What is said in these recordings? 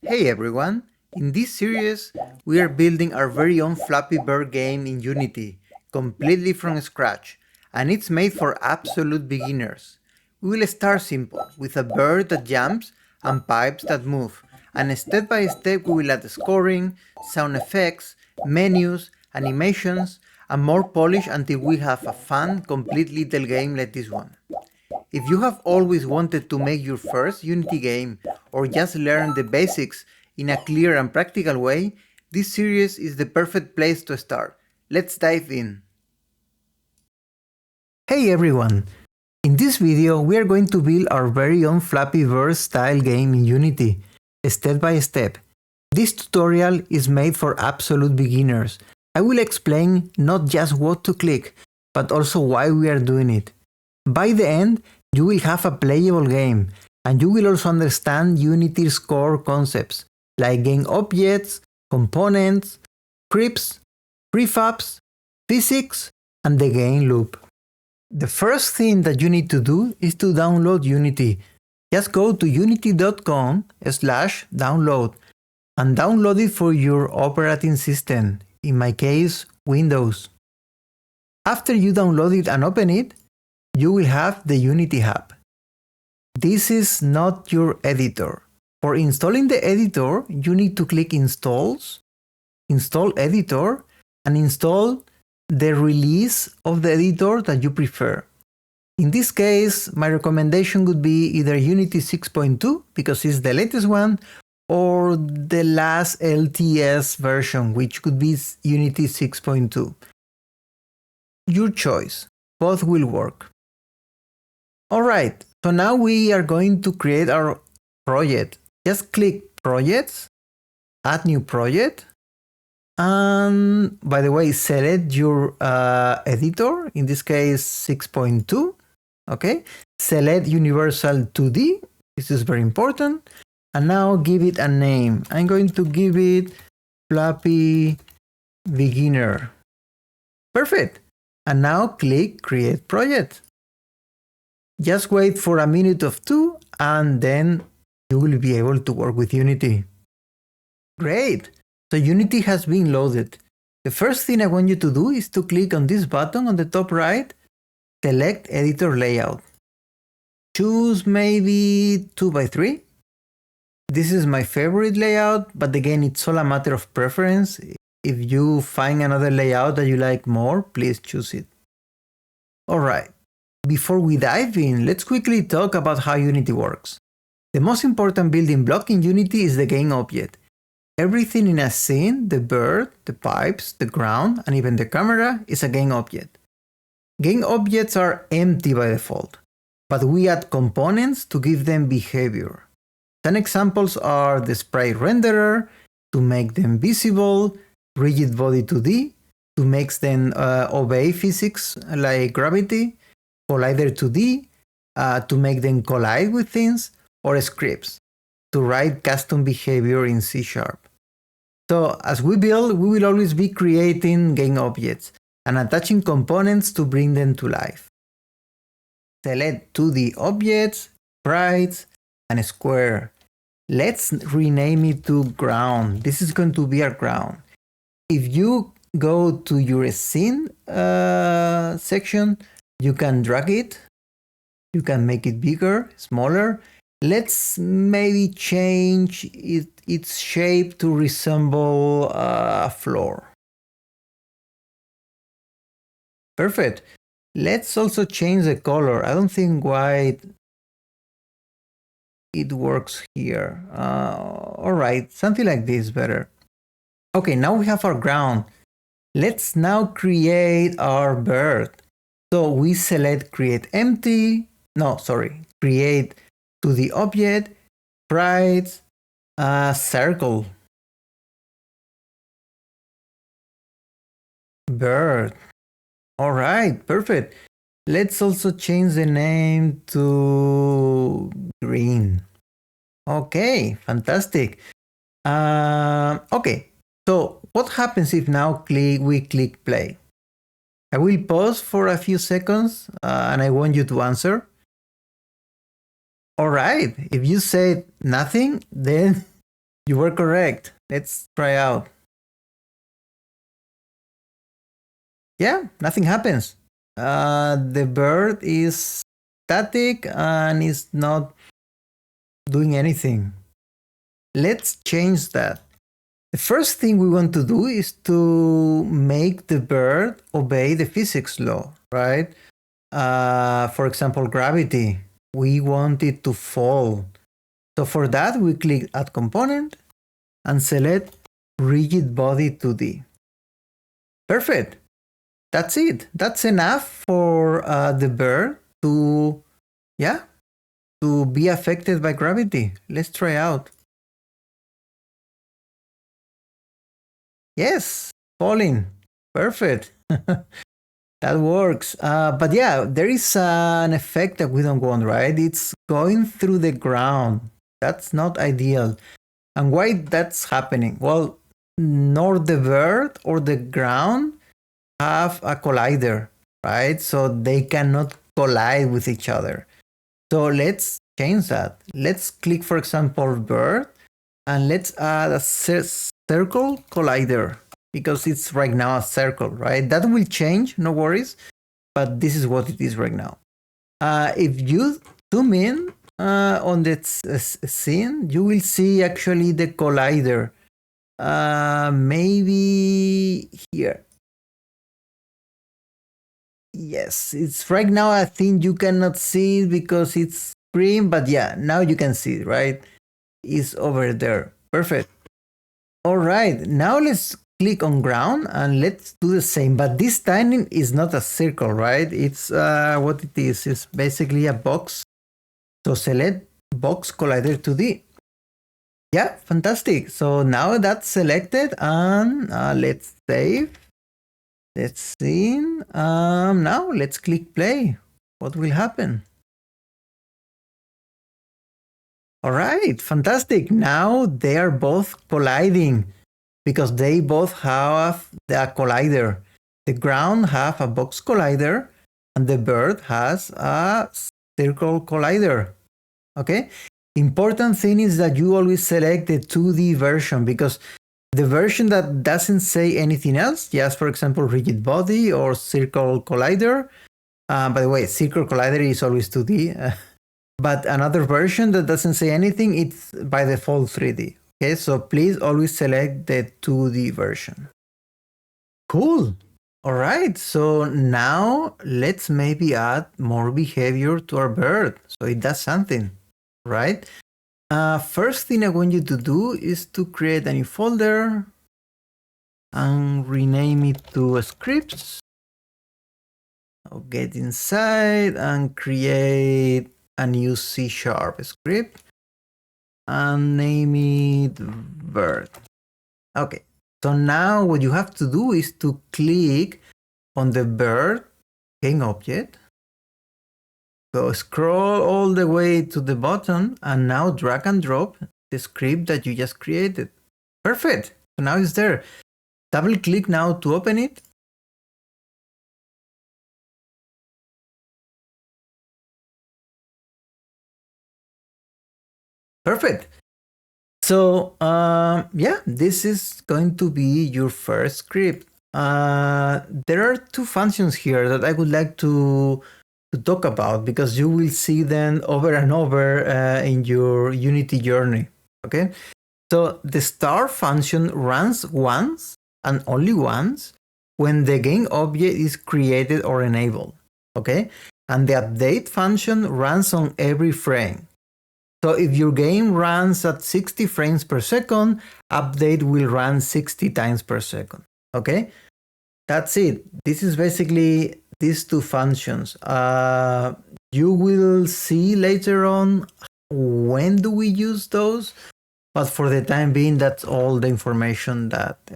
Hey everyone! In this series, we are building our very own Flappy Bird game in Unity, completely from scratch, and it's made for absolute beginners. We will start simple, with a bird that jumps and pipes that move, and step by step we will add scoring, sound effects, menus, animations, and more polish until we have a fun, complete little game like this one. If you have always wanted to make your first Unity game or just learn the basics in a clear and practical way, this series is the perfect place to start. Let's dive in. Hey everyone! In this video we are going to build our very own Flappy Bird style game in Unity, step by step. This tutorial is made for absolute beginners. I will explain not just what to click, but also why we are doing it. By the end, you will have a playable game, and you will also understand Unity's core concepts, like GameObjects, components, scripts, prefabs, physics, and the game loop. The first thing that you need to do is to download Unity. Just go to unity.com/download and download it for your operating system, in my case, Windows. After you download it and open it, you will have the Unity Hub. This is not your editor. For installing the editor, you need to click Installs, Install Editor, and install the release of the editor that you prefer. In this case, my recommendation would be either Unity 6.2, because it's the latest one, or the last LTS version, which could be Unity 6.2. Your choice. Both will work. Alright, so now we are going to create our project. Just click Projects, Add New Project, and by the way, select your editor, in this case 6.2, okay? Select Universal 2D, this is very important, and now give it a name. I'm going to give it Flappy Beginner. Perfect! And now click Create Project. Just wait for a minute or two and then you will be able to work with Unity. Great! So Unity has been loaded. The first thing I want you to do is to click on this button on the top right, select Editor Layout. Choose maybe 2x3. This is my favorite layout, but again, it's all a matter of preference. If you find another layout that you like more, please choose it. Alright. Before we dive in, let's quickly talk about how Unity works. The most important building block in Unity is the game object. Everything in a scene, the bird, the pipes, the ground, and even the camera, is a game object. Game objects are empty by default, but we add components to give them behavior. Some examples are the sprite renderer, to make them visible, rigid body 2D, to make them obey physics like gravity, Collider 2D, to make them collide with things, or scripts, to write custom behavior in C#. So as we build, we will always be creating game objects and attaching components to bring them to life. Select 2D objects, sprites, and square. Let's rename it to ground. This is going to be our ground. If you go to your scene section, you can drag it, you can make it bigger, smaller. Let's maybe change its shape to resemble a floor. Perfect. Let's also change the color. I don't think white it works here. Alright, something like this better. Okay, now we have our ground. Let's now create our bird. So we select create empty, create to the object, sprites, circle, bird. All right, perfect. Let's also change the name to green. Okay, fantastic. Okay, so what happens if now we click play? I will pause for a few seconds and I want you to answer. All right, if you said nothing, then You were correct. Let's try out. Yeah, nothing happens. The bird is static and is not doing anything. Let's change that. The first thing we want to do is to make the bird obey the physics law, right? For example, gravity. We want it to fall. So for that, we click Add Component and select Rigid Body 2D. Perfect. That's it. That's enough for the bird to, to be affected by gravity. Let's try out. Yes, falling. Perfect. That works. But yeah, there is an effect that we don't want, right? It's going through the ground. That's not ideal. And why that's happening? Well, nor the bird or the ground have a collider, right? So they cannot collide with each other. So let's change that. Let's click, for example, bird, and let's add a circle collider because it's right now a circle, right? That will change, no worries, but this is what it is right now. If you zoom in on the scene, you will see actually the collider. Maybe here. Yes, it's right now. I think you cannot see it because it's green, but yeah, now you can see it, right? It's over there. Perfect. All right, now let's click on ground and let's do the same, but this time is not a circle, right? It's what it is. It's basically a box. So select box collider 2D. Yeah, fantastic. So now that's selected and let's save. Let's see. Now let's click play. What will happen? All right, fantastic. Now they are both colliding because they both have the collider. The ground have a box collider and the bird has a circle collider. Okay. Important thing is that you always select the 2D version because the version that doesn't say anything else, just for example, rigid body or circle collider. By the way, circle collider is always 2D. But another version that doesn't say anything, it's by default 3D. Okay, so please always select the 2D version. Cool. All right, so now let's maybe add more behavior to our bird so it does something, right? First thing I want you to do is to create a new folder and rename it to scripts. I'll get inside and create a new C# script and name it bird. Okay, so now what you have to do is to click on the bird game object, go scroll all the way to the bottom and now drag and drop the script that you just created. Perfect, so now it's there. Double click now to open it. Perfect. So yeah, this is going to be your first script. There are two functions here that I would like to talk about because you will see them over and over in your Unity journey. Okay, so the start function runs once and only once when the game object is created or enabled. Okay, and the update function runs on every frame. So if your game runs at 60 frames per second, update will run 60 times per second. Okay, that's it. This is basically these two functions. You will see later on when do we use those, but for the time being, that's all the information that is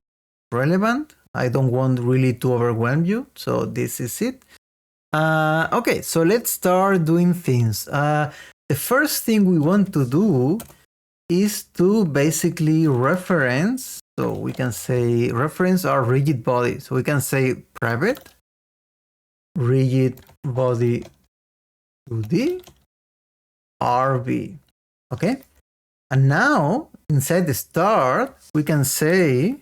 relevant. I don't want really to overwhelm you, so this is it. Okay, so let's start doing things. The first thing we want to do is to basically reference, so we can say reference our rigid body. So we can say private rigid body 2D RB. Okay, And now inside the start, we can say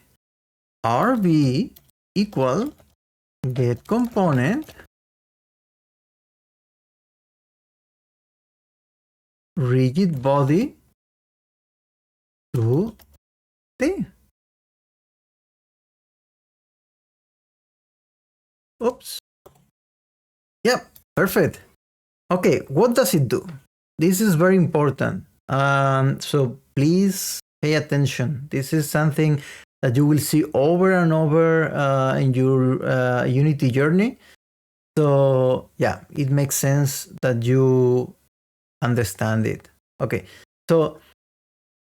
RB equal get component rigid body to D. Oops. Yep, perfect. Okay, what does it do? This is very important. So please pay attention. This is something that you will see over and over in your Unity journey. So yeah, it makes sense that you understand it. Okay, so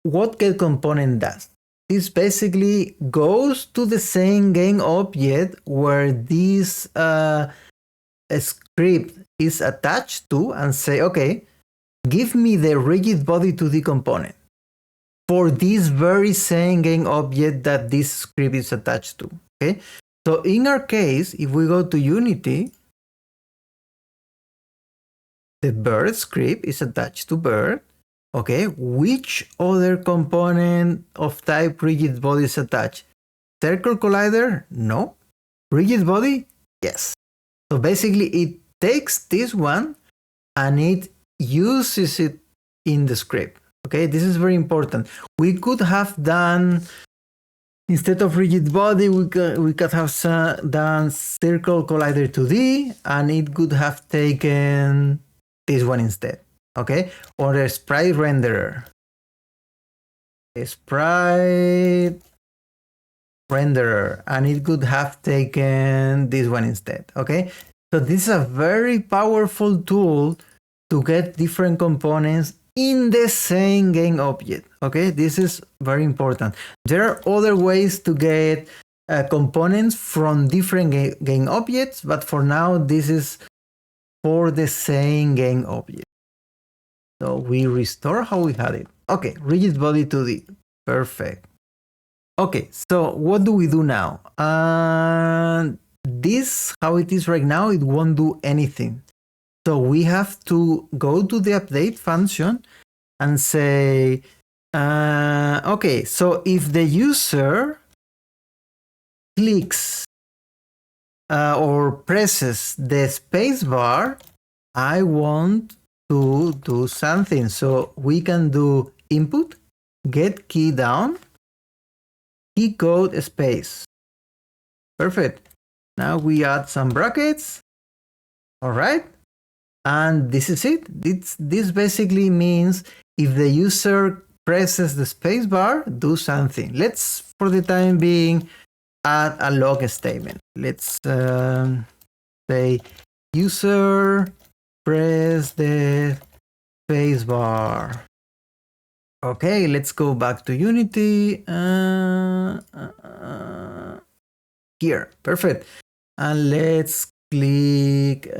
what get component does? This basically goes to the same game object where this script is attached to and say, okay, give me the rigid body to the component for this very same game object that this script is attached to. Okay, so in our case, if we go to Unity, the bird script is attached to bird. Okay, which other component of type rigid body is attached? Circle collider? No. Rigid body? Yes. So basically it takes this one and it uses it in the script. Okay, this is very important. We could have done, instead of rigid body, we could have done circle collider 2D and it could have taken this one instead. Okay, or a sprite renderer. A sprite renderer, and it could have taken this one instead. Okay, so this is a very powerful tool to get different components in the same game object. Okay, this is very important. There are other ways to get components from different game objects, but for now, this is for the same game object. So we restore how we had it. Okay, rigid body 2D. Perfect. Okay, so what do we do now? This, how it is right now, it won't do anything. So we have to go to the update function and say, okay, so if the user clicks or presses the spacebar, I want to do something. So we can do input, get key down, key code space. Perfect. Now we add some brackets. All right. And this is it. This basically means if the user presses the spacebar, do something. Let's, for the time being, add a log statement. Let's say user press the spacebar. Okay, let's go back to Unity. Here, perfect. And let's click,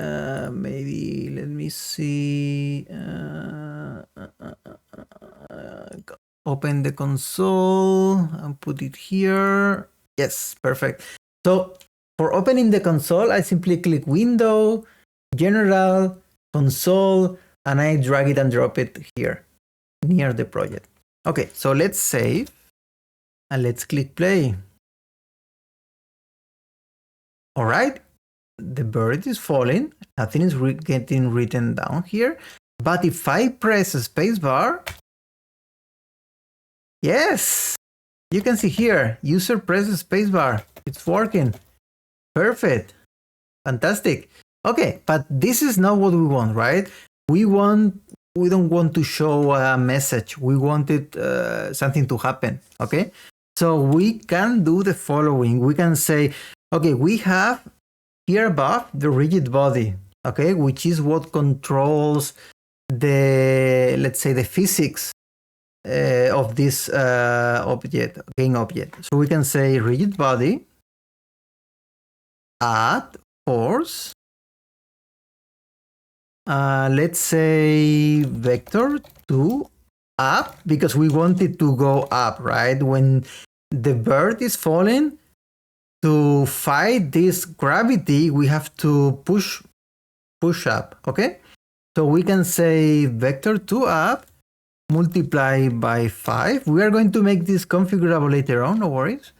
maybe, let me see. Open the console and put it here. Yes, perfect. So for opening the console, I simply click Window, General, Console, and I drag it and drop it here near the project. Okay, so let's save and let's click play. All right, the bird is falling. Nothing is getting written down here. But if I press a spacebar, yes, you can see here, user presses spacebar. It's working. Perfect. Fantastic. Okay, but this is not what we want, right? We don't want to show a message. We wanted something to happen, okay? So we can do the following. We can say, okay, we have here above the rigid body, okay, which is what controls the, let's say, the physics of this object, game object. So we can say rigid body, add force, let's say vector to up, because we want it to go up, right? When the bird is falling, to fight this gravity, we have to push up, okay? So we can say vector to up, multiply by 5. We are going to make this configurable later on, no worries.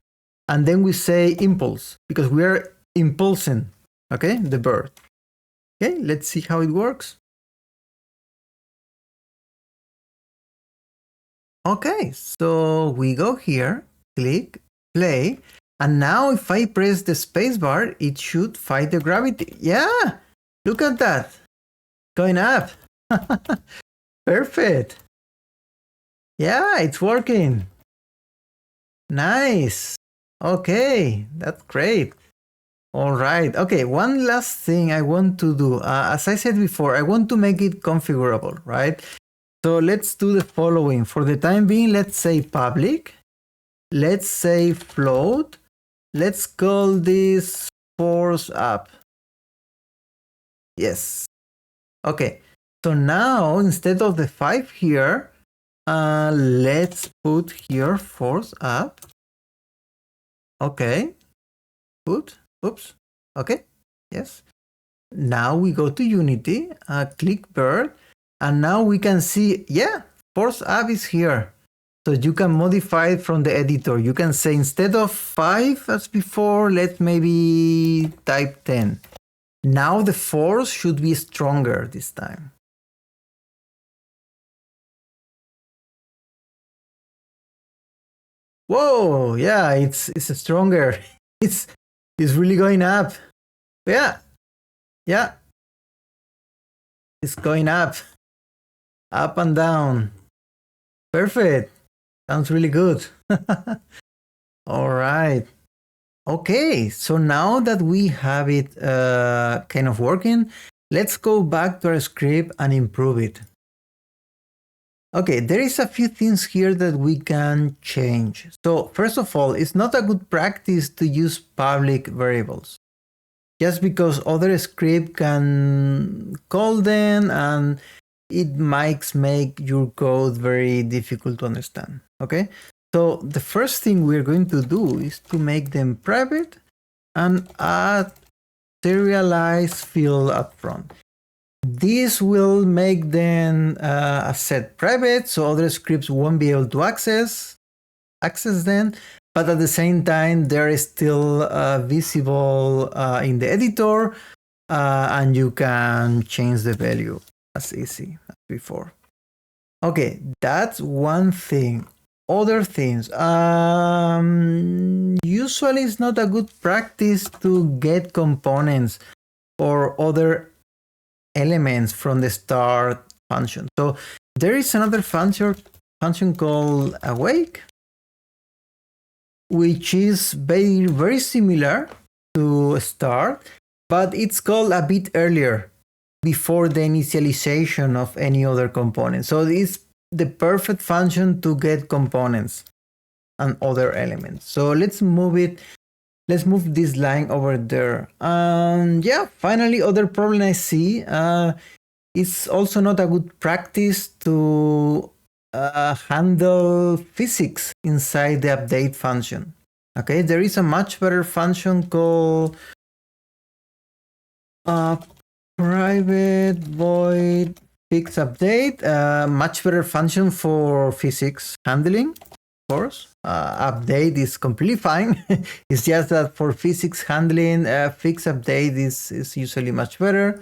And then we say impulse, because we are impulsing, okay, the bird. Okay, let's see how it works. Okay, so we go here, click, play, and now if I press the spacebar, it should fight the gravity. Yeah, look at that, going up. Perfect. Yeah, it's working. Nice. Okay, that's great. All right. Okay, one last thing I want to do. As I said before, I want to make it configurable, right? So let's do the following. For the time being, let's say public. Let's say float. Let's call this force up. Yes. Okay. So now instead of the 5 here, let's put here force up. Okay. Put. Oops. Okay. Yes. Now we go to Unity, click bird, and now we can see, yeah, force up is here. So you can modify it from the editor. You can say instead of 5 as before, let's maybe type 10. Now the force should be stronger this time. Whoa, yeah, it's stronger. It's really going up. Yeah, yeah, it's going up and down. Perfect. Sounds really good. All right. Okay, so now that we have it kind of working, let's go back to our script and improve it. Okay, there is a few things here that we can change. So first of all, it's not a good practice to use public variables. Just because other script can call them and it might make your code very difficult to understand, okay? So the first thing we're going to do is to make them private and add serialized field up front. This will make them a set private, so other scripts won't be able to access them, but at the same time, they're still visible in the editor, and you can change the value as easy as before. Okay, that's one thing. Other things. Usually it's not a good practice to get components or other elements from the start function. So there is another function called awake, which is very similar to start, but it's called a bit earlier, before the initialization of any other component. So it's the perfect function to get components and other elements. So let's move it. Let's move this line over there. Yeah, finally, other problem I see. It's also not a good practice to handle physics inside the update function. Okay, there is a much better function called private void fix update. Much better function for physics handling, of course. Update is completely fine. It's just that for physics handling, fix update is usually much better.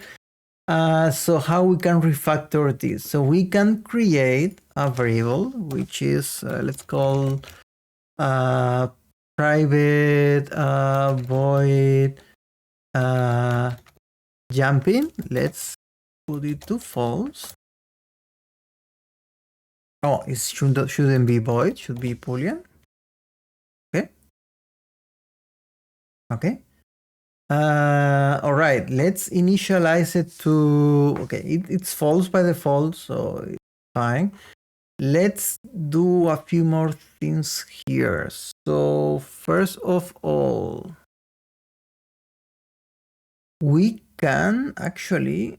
So how we can refactor this? So we can create a variable which is let's call private void jumping. Let's put it to false. Oh, it shouldn't be void, should be boolean. Okay. Okay. All right, let's initialize it to, okay, it's false by default, so it's fine. Let's do a few more things here. So first of all, we can actually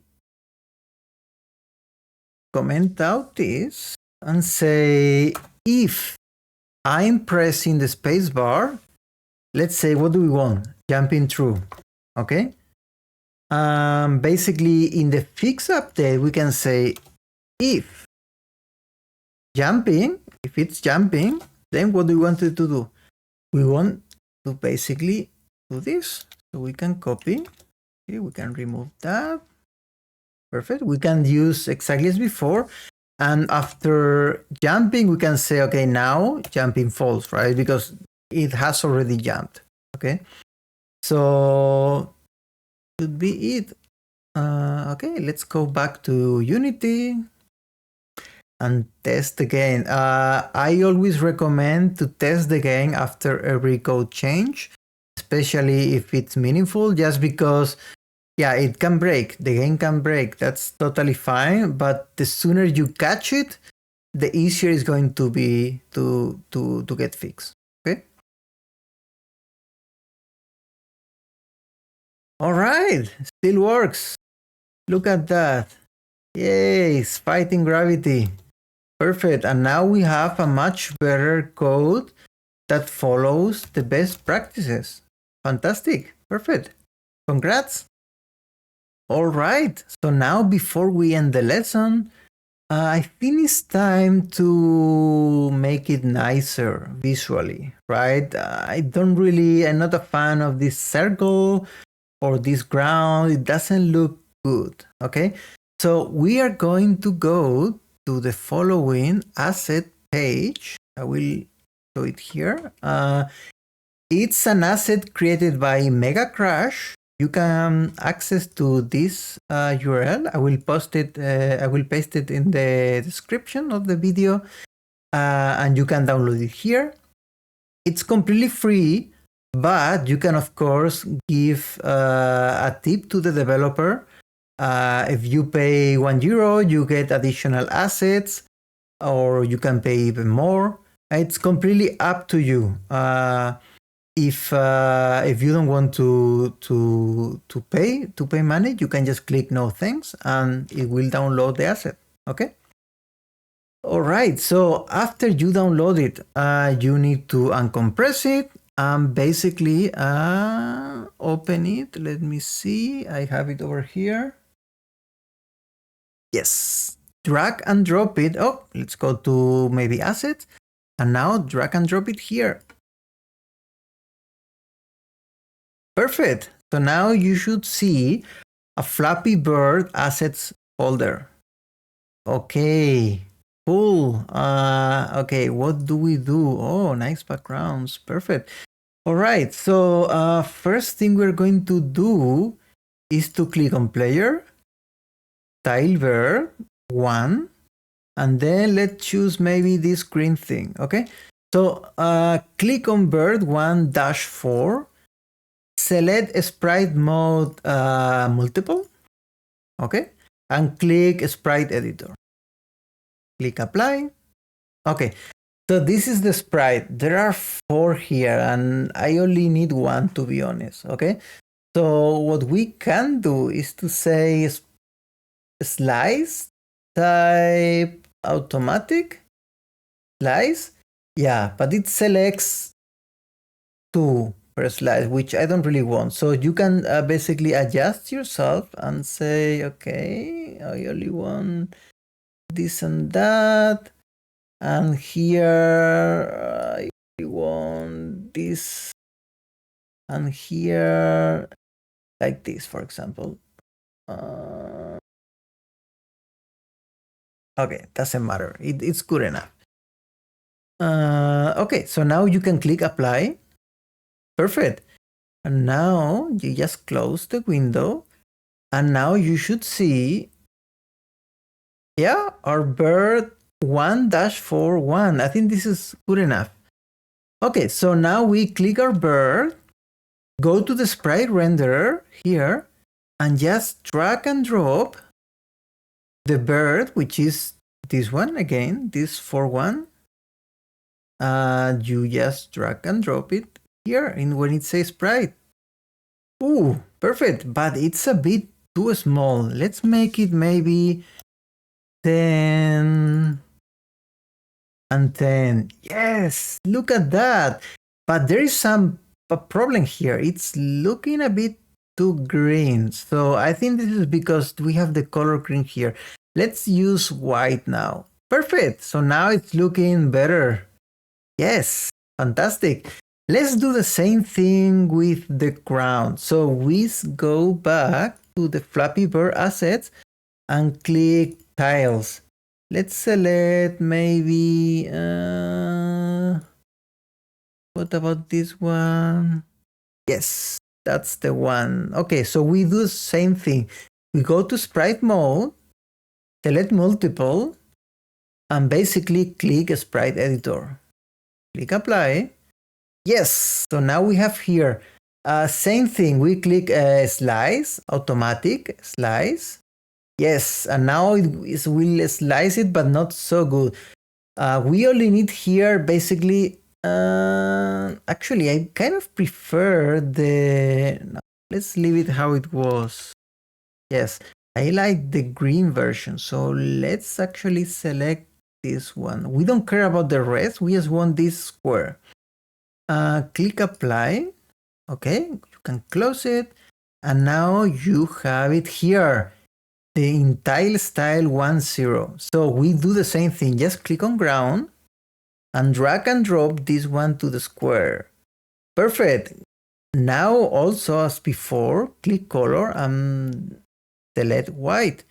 comment out this and say, if I'm pressing the spacebar, let's say, what do we want? Jumping through, okay? Basically, in the fix update, we can say if jumping, if it's jumping, then what do we want it to do? We want to basically do this. So we can copy. Okay, we can remove that. Perfect. We can use exactly as before. And after jumping, we can say, okay, now jumping false, right? Because it has already jumped. Okay. So should be it. Okay, let's go back to Unity and test again. I always recommend to test the game after every code change, especially if it's meaningful, just because, yeah, it can break. The game can break. That's totally fine. But the sooner you catch it, the easier it's going to be to get fixed. Okay. All right, still works. Look at that. Yay, it's fighting gravity. Perfect. And now we have a much better code that follows the best practices. Fantastic. Perfect. Congrats. All right. So now before we end the lesson, I think it's time to make it nicer visually, right? I'm not a fan of this circle or this ground. It doesn't look good. Okay. So we are going to go to the following asset page. I will show it here. It's an asset created by Mega Crash. You can access to this URL. I will post it. I will paste it in the description of the video, and you can download it here. It's completely free, but you can of course give a tip to the developer. If you pay €1, you get additional assets, or you can pay even more. It's completely up to you. If you don't want to pay money, you can just click no thanks, and it will download the asset. Okay. All right. So after you download it, you need to uncompress it and basically open it. Let me see. I have it over here. Yes. Drag and drop it. Oh, let's go to maybe assets, and now drag and drop it here. Perfect. So now you should see a Flappy Bird assets folder. Okay, cool. Okay, what do we do? Oh, nice backgrounds. Perfect. All right. So first thing we're going to do is to click on player, tile bird 1, and then let's choose maybe this green thing. Okay. So click on bird 1-4. Select sprite mode multiple, okay, and click sprite editor. Click apply. Okay, so this is the sprite. There are 4 here, and I only need 1 to be honest. Okay, so what we can do is to say slice type automatic slice. Yeah, but it selects 2 per slice, which I don't really want. So you can basically adjust yourself and say, okay, I only want this and that. And here I want this. And here, like this, for example. Okay, doesn't matter. It's good enough. Okay, so now you can click apply. Perfect. And now you just close the window, and now you should see, yeah, our bird 1-4-1. I think this is good enough. Okay, so now we click our bird, go to the sprite renderer here, and just drag and drop the bird, which is this one again, this 4-1. You just drag and drop it here in when it says sprite. Ooh, perfect, but it's a bit too small. Let's make it maybe 10 and 10. Yes, look at that. But there is a problem here. It's looking a bit too green. So I think this is because we have the color green here. Let's use white now. Perfect. So now it's looking better. Yes, fantastic. Let's do the same thing with the ground. So we go back to the Flappy Bird assets and click tiles. Let's select maybe, what about this one? Yes, that's the one. Okay, so we do the same thing. We go to sprite mode, select multiple, and basically click sprite editor. Click apply. Yes, so now we have here, same thing. We click slice, automatic slice. Yes, and now it will slice it, but not so good. We only need here basically, actually I kind of prefer no, let's leave it how it was. Yes, I like the green version, so let's actually select this one. We don't care about the rest, we just want this square. Click apply. Okay, you can close it, and now you have it here, the in tile style 10. So we do the same thing, just click on ground and drag and drop this one to the square. Perfect. Now also as before, click color and select white.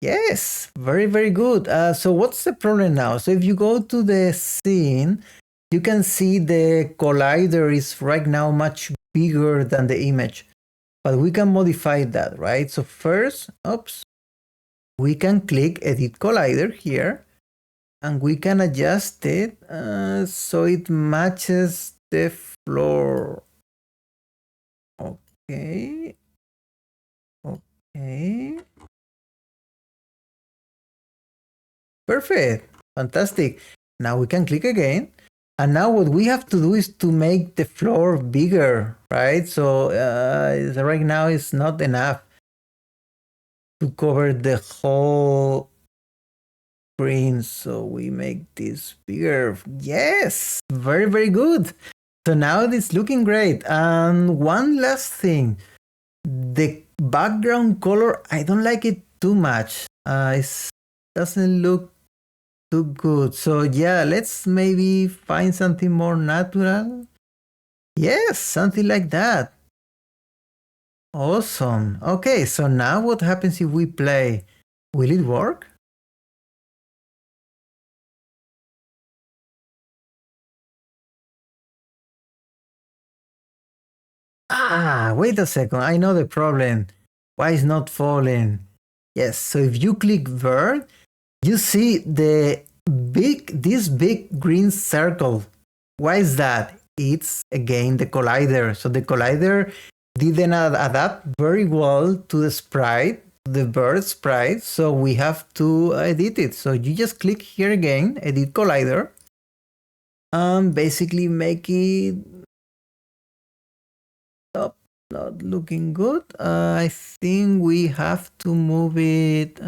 Yes, very, very good. So what's the problem now? So if you go to the scene, you can see the collider is right now much bigger than the image, but we can modify that, right? So first, we can click edit collider here, and we can adjust it so it matches the floor. Okay. Okay. Perfect. Fantastic. Now we can click again. And now what we have to do is to make the floor bigger, right? So right now it's not enough to cover the whole screen. So we make this bigger. Yes, very, very good. So now it's looking great. And one last thing, the background color, I don't like it too much. It doesn't look too good. So yeah, let's maybe find something more natural. Yes, something like that. Awesome. Okay, so now what happens if we play? Will it work? Wait a second. I know the problem. Why is not falling? Yes, so if you click Bird, you see this big green circle. Why is that? It's again the collider. So the collider didn't adapt very well to the sprite, the bird sprite. So we have to edit it. So you just click here again, edit collider, and basically make it up. Not looking good. I think we have to move it.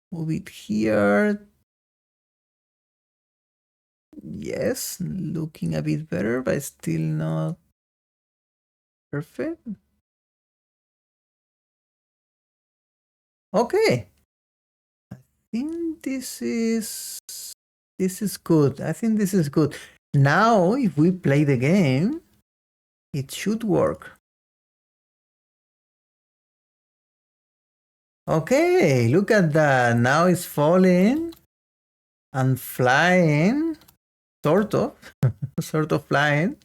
Move it here. Yes, looking a bit better, but still not perfect. Okay. I think this is good. I think this is good. Now, if we play the game, it should work. Okay, look at that. Now it's falling and flying, sort of, sort of flying.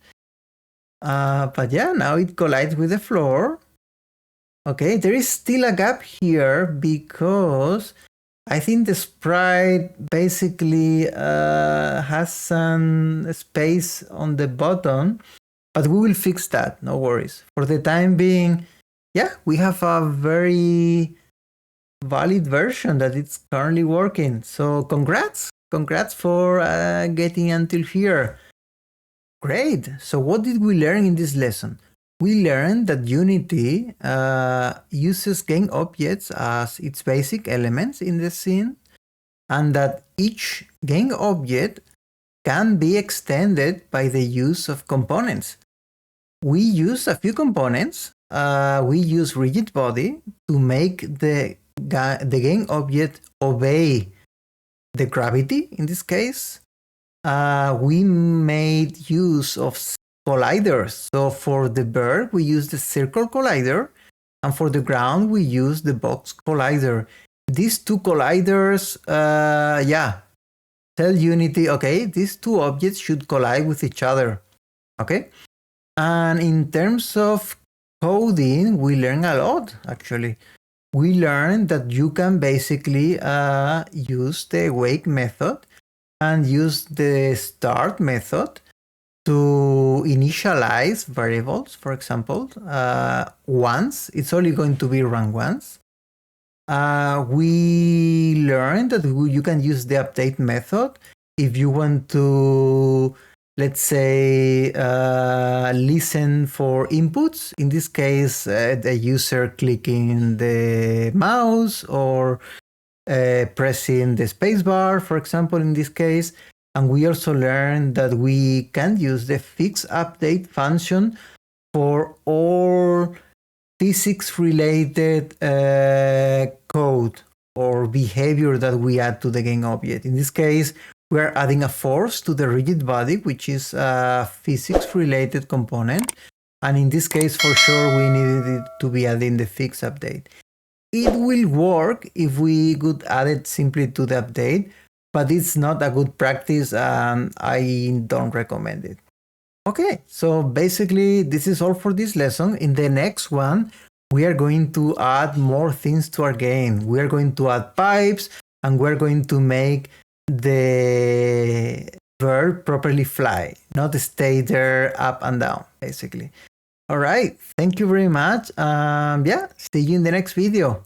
But yeah, now it collides with the floor. Okay, there is still a gap here because I think the sprite basically has some space on the bottom, but we will fix that, no worries. For the time being, yeah, we have a very valid version that it's currently working. So congrats for getting until here. Great. So what did we learn in this lesson? We learned that Unity uses GameObjects as its basic elements in the scene, and that each GameObject can be extended by the use of components. We use a few components. We use rigid body to make the the game object obey the gravity in this case, we made use of colliders. So for the bird, we use the circle collider, and for the ground, we use the box collider. These two colliders, tell Unity, okay, these two objects should collide with each other, okay? And in terms of coding, we learn a lot, actually. We learned that you can basically use the wake method and use the start method to initialize variables, for example, once. It's only going to be run once. We learned that you can use the update method if you want to, let's say, listen for inputs. In this case, the user clicking the mouse or pressing the spacebar, for example, in this case. And we also learned that we can use the fix update function for all physics-related code or behavior that we add to the game object. In this case, we're adding a force to the rigid body, which is a physics-related component. And in this case, for sure, we needed it to be adding the fix update. It will work if we could add it simply to the update, but it's not a good practice and I don't recommend it. Okay, so basically this is all for this lesson. In the next one, we are going to add more things to our game. We are going to add pipes and we're going to make the bird properly fly, not stay there up and down, basically. All right, thank you very much. See you in the next video.